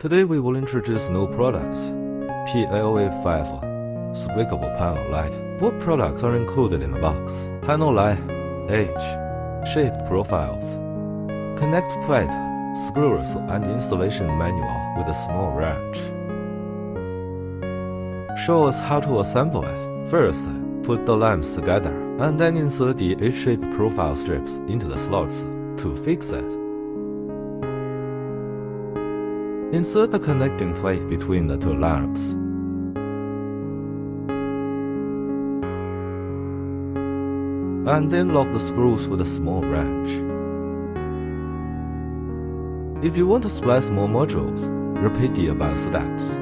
Today we will introduce new product, PA085 Squeakable Panel Light. What products are included in the box? Panel light, age, shaped profiles, connect plate, screws and installation manual with a small wrench. Show us how to assemble it. First, put the lamps together and then insert the H-shaped profile strips into the slots to fix it. Insert the connecting plate between the two lamps. And then lock the screws with a small wrench. If you want to splice more modules, repeat the above steps.